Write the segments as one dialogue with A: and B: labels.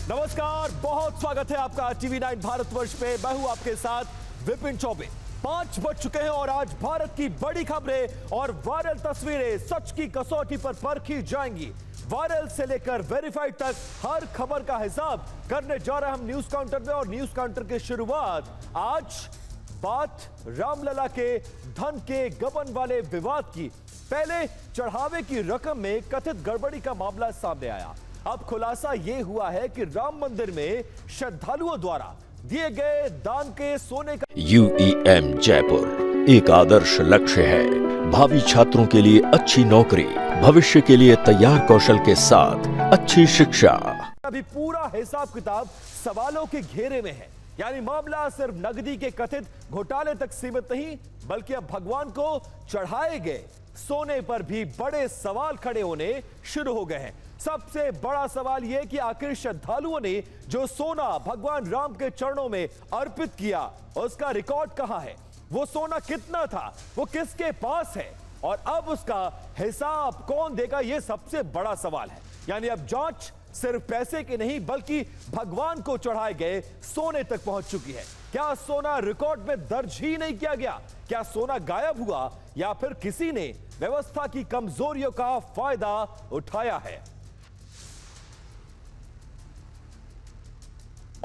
A: नमस्कार, बहुत स्वागत है आपका TV9 भारतवर्ष पे। मैं हूं आपके साथ विपिन चौबे। 5 बज चुके हैं और आज भारत की बड़ी खबरें और वायरल तस्वीरें सच की कसौटी पर परखी जाएंगी। वायरल से लेकर वेरीफाइड तक हर खबर का हिसाब करने जा रहे हैं हम न्यूज काउंटर में। और न्यूज काउंटर की शुरुआत आज बात रामलला के धन के गबन वाले विवाद की। पहले चढ़ावे की रकम में कथित गड़बड़ी का मामला सामने आया। अब खुलासा यह हुआ है कि राम मंदिर में श्रद्धालुओं द्वारा दिए गए दान के सोने का
B: UEM जयपुर एक आदर्श लक्ष्य है। भावी छात्रों के लिए अच्छी नौकरी, भविष्य के लिए तैयार कौशल के साथ अच्छी शिक्षा।
A: अभी पूरा हिसाब किताब सवालों के घेरे में है। यानी मामला सिर्फ नकदी के कथित घोटाले तक सीमित नहीं, बल्कि अब भगवान को चढ़ाए गए सोने पर भी बड़े सवाल खड़े होने शुरू हो गए हैं। सबसे बड़ा सवाल यह कि आखिर श्रद्धालुओं ने जो सोना भगवान राम के चरणों में अर्पित किया, उसका रिकॉर्ड कहां है? वो सोना कितना था? वो किसके पास है? और अब उसका हिसाब कौन देगा? यह सबसे बड़ा सवाल है। यानी अब जांच सिर्फ पैसे की नहीं, बल्कि भगवान को चढ़ाए गए सोने तक पहुंच चुकी है। क्या सोना रिकॉर्ड में दर्ज ही नहीं किया गया? क्या सोना गायब हुआ, या फिर किसी ने व्यवस्था की कमजोरियों का फायदा उठाया है?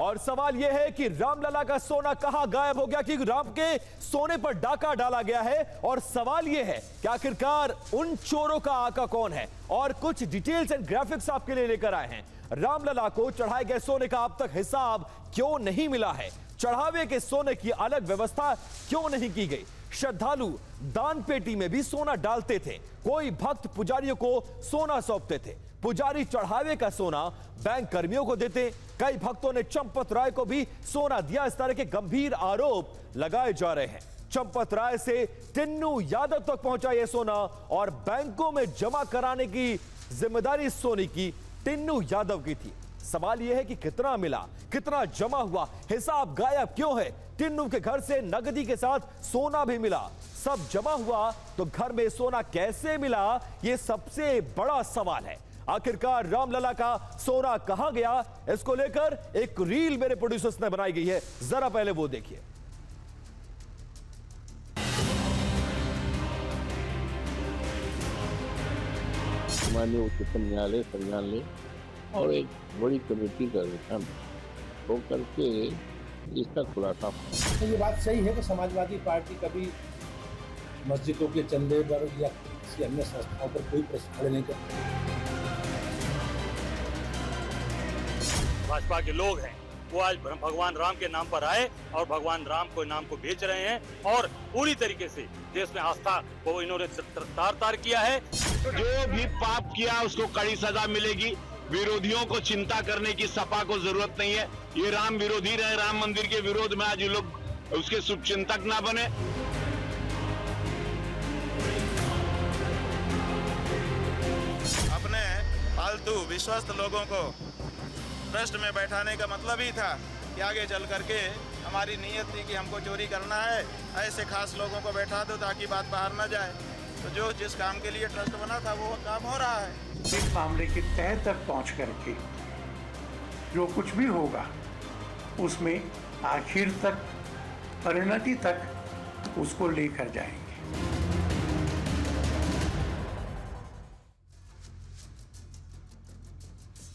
A: और सवाल यह है कि रामलला का सोना कहां गायब हो गया, क्योंकि राम के सोने पर डाका डाला गया है। और सवाल यह है कि आखिरकार उन चोरों का आका कौन है? और कुछ डिटेल्स एंड ग्राफिक्स आपके लिए लेकर आए हैं। रामलला को चढ़ाए गए सोने का अब तक हिसाब क्यों नहीं मिला है? चढ़ावे के सोने की अलग व्यवस्था क्यों नहीं की गई? श्रद्धालु दान पेटी में भी सोना डालते थे, कोई भक्त पुजारियों को सोना सौंपते थे, पुजारी चढ़ावे का सोना बैंक कर्मियों को देते। कई भक्तों ने चंपत राय को भी सोना दिया। इस तरह के गंभीर आरोप लगाए जा रहे हैं। चंपत राय से टिन्नू यादव तक पहुंचा यह सोना, और बैंकों में जमा कराने की जिम्मेदारी सोने की टिन्नू यादव की थी। सवाल यह है कि कितना मिला, कितना जमा हुआ, हिसाब गायब क्यों है? टिन्नू के घर से नकदी के साथ सोना भी मिला, सब जमा हुआ, तो घर में सोना कैसे मिला? यह सबसे बड़ा सवाल है। आखिरकार रामलला का सोना कहां गया? इसको लेकर एक रील मेरे प्रोड्यूसर्स ने बनाई गई है, जरा पहले वो देखिए।
C: माननीय उच्चतम न्यायालय, संज्ञान ले और एक बड़ी कमेटी का गठन हो करके इसका खुलासा हो।
D: तो ये बात सही है कि समाजवादी पार्टी कभी मस्जिदों के चंदे पर या किसी अन्य संस्थाओं पर कोई प्रश्न खड़े नहीं करती।
E: भाजपा के लोग हैं वो आज भगवान राम के नाम पर आए और भगवान राम को नाम को बेच रहे हैं, और पूरी तरीके से देश में आस्था को इन्होंने तार किया है।
F: जो भी पाप किया उसको कड़ी सजा मिलेगी। विरोधियों को चिंता करने की सपा को जरूरत नहीं है। ये राम विरोधी रहे, राम मंदिर के विरोध में आज ये लोग उसके शुभचिंतक ना बने।
G: अपने फालतू विश्वस्त लोगों को ट्रस्ट में बैठाने का मतलब ही था कि आगे चल करके हमारी नीयत थी कि हमको चोरी करना है, ऐसे खास लोगों को बैठा दो ताकि बात बाहर न जाए। तो जो जिस काम के लिए ट्रस्ट बना था वो काम हो रहा है।
H: इस मामले के तह तक पहुंच करके जो कुछ भी होगा उसमें आखिर तक, परिणति तक उसको लेकर जाएंगे।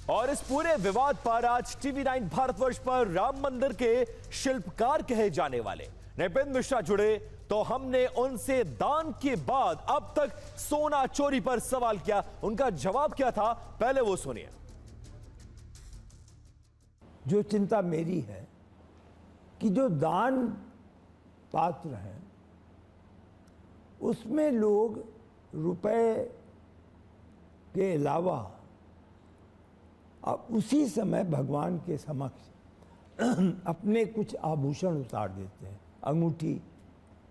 A: और इस पूरे विवाद पर आज TV9 भारतवर्ष पर राम मंदिर के शिल्पकार कहे जाने वाले नृपेंद्र मिश्रा जुड़े, तो हमने उनसे दान के बाद अब तक सोना चोरी पर सवाल किया। उनका जवाब क्या था, पहले वो सुनिए।
I: जो चिंता मेरी है कि जो दान पात्र हैं उसमें लोग रुपए के अलावा अब उसी समय भगवान के समक्ष अपने कुछ आभूषण उतार देते हैं, अंगूठी,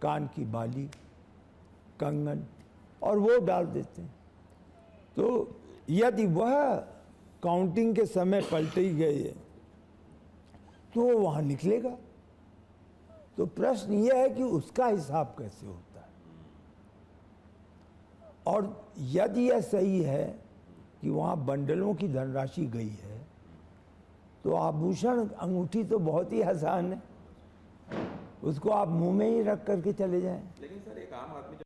I: कान की बाली, कंगन, और वो डाल देते हैं। तो यदि वह काउंटिंग के समय पलटी गए तो वो वहाँ निकलेगा। तो प्रश्न यह है कि उसका हिसाब कैसे होता है, और यदि यह सही है कि वहाँ बंडलों की धनराशि गई है, तो आभूषण अंगूठी तो बहुत ही आसान है, उसको आप मुंह में ही रख करके चले जाएं।
J: लेकिन सर एक आम आदमी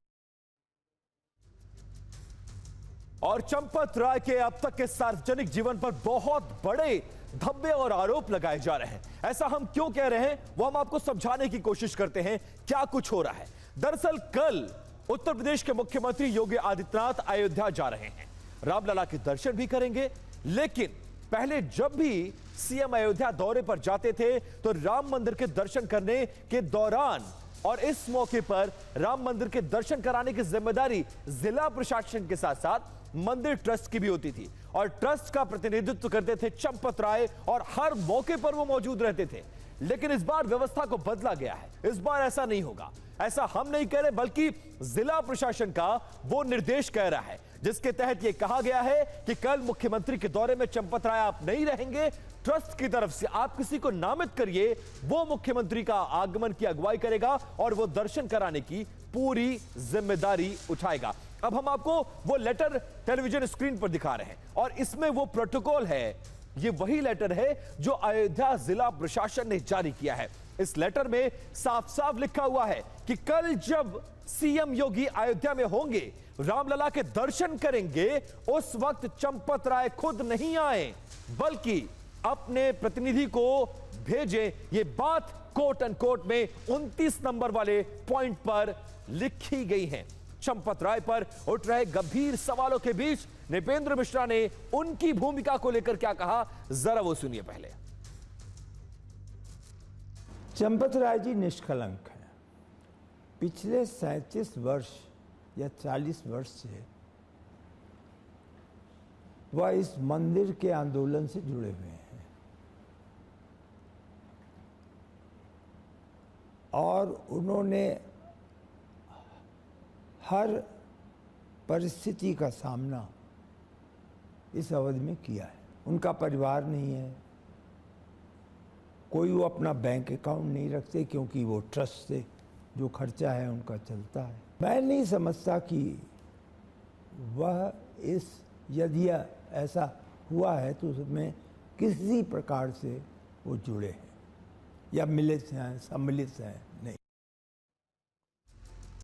A: और चंपत राय के अब तक के सार्वजनिक जीवन पर बहुत बड़े धब्बे और आरोप लगाए जा रहे हैं। ऐसा हम क्यों कह रहे हैं वो हम आपको समझाने की कोशिश करते हैं क्या कुछ हो रहा है। दरअसल कल उत्तर प्रदेश के मुख्यमंत्री योगी आदित्यनाथ अयोध्या जा रहे हैं, रामलला के दर्शन भी करेंगे। लेकिन पहले जब भी सीएम अयोध्या दौरे पर जाते थे तो राम मंदिर के दर्शन करने के दौरान और इस मौके पर राम मंदिर के दर्शन कराने की जिम्मेदारी जिला प्रशासन के साथ साथ मंदिर ट्रस्ट की भी होती थी और ट्रस्ट का प्रतिनिधित्व करते थे चंपत राय और हर मौके पर वो मौजूद रहते थे। लेकिन इस बार व्यवस्था को बदला गया है, इस बार ऐसा नहीं होगा। ऐसा हम नहीं कह रहे बल्कि जिला प्रशासन का वो निर्देश कह रहा है जिसके तहत यह कहा गया है कि कल मुख्यमंत्री के दौरे में चंपत राय आप नहीं रहेंगे, ट्रस्ट की तरफ से आप किसी को नामित करिए, वो मुख्यमंत्री का आगमन की अगुवाई करेगा और वो दर्शन कराने की पूरी जिम्मेदारी उठाएगा। अब हम आपको वो लेटर टेलीविजन स्क्रीन पर दिखा रहे हैं और इसमें वो प्रोटोकॉल है, ये वही लेटर है जो अयोध्या जिला प्रशासन ने जारी किया है। इस लेटर में साफ साफ लिखा हुआ है कि कल जब सीएम योगी अयोध्या में होंगे, रामलला के दर्शन करेंगे, उस वक्त चंपत राय खुद नहीं आए बल्कि अपने प्रतिनिधि को भेजे। ये बात कोट एंड कोट में 29 नंबर वाले पॉइंट पर लिखी गई है। चंपत राय पर उठ रहे गंभीर सवालों के बीच नृपेंद्र मिश्रा ने उनकी भूमिका को लेकर क्या कहा, जरा वो सुनिए पहले।
I: चंपत राय जी निष्कलंक हैं। पिछले 37 वर्ष या 40 वर्ष से वह इस मंदिर के आंदोलन से जुड़े हुए हैं और उन्होंने हर परिस्थिति का सामना इस अवधि में किया है। उनका परिवार नहीं है, कोई वो अपना बैंक अकाउंट नहीं रखते क्योंकि वो ट्रस्ट से जो खर्चा है उनका चलता है। मैं नहीं समझता कि वह यदि ऐसा हुआ है तो उसमें किसी प्रकार से वो जुड़े हैं या मिलित हैं, सम्मिलित हैं।